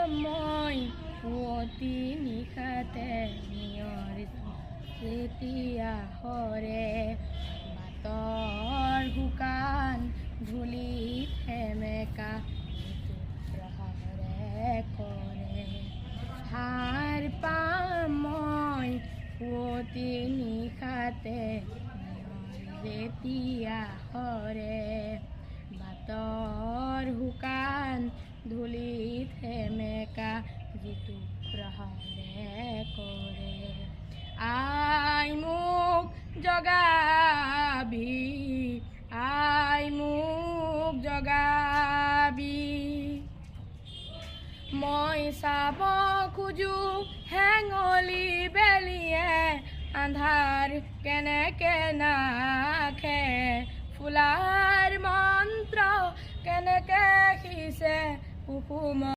মই পুৱতি নিশাতে নিয়ৰ যেতিয়া সৰে বাটৰ শুকান ধূলিত সেমেকা প্ৰহৰে কৰে সাৰ পাম মই পুৱতি নিশাতে যেতিয়া সৰে বাটৰ শুকান ধূলিত সেমেকা যিটো প্ৰহৰে কৰে আই মোক জগাবি আই মোক জগাবি মই চাব খোজো হেঙলি বেলিয়ে আন্ধাৰ কেনেকে নাখে ফুলাৰ মন্ত্ৰ কেনেকে সিঁচে কুসুম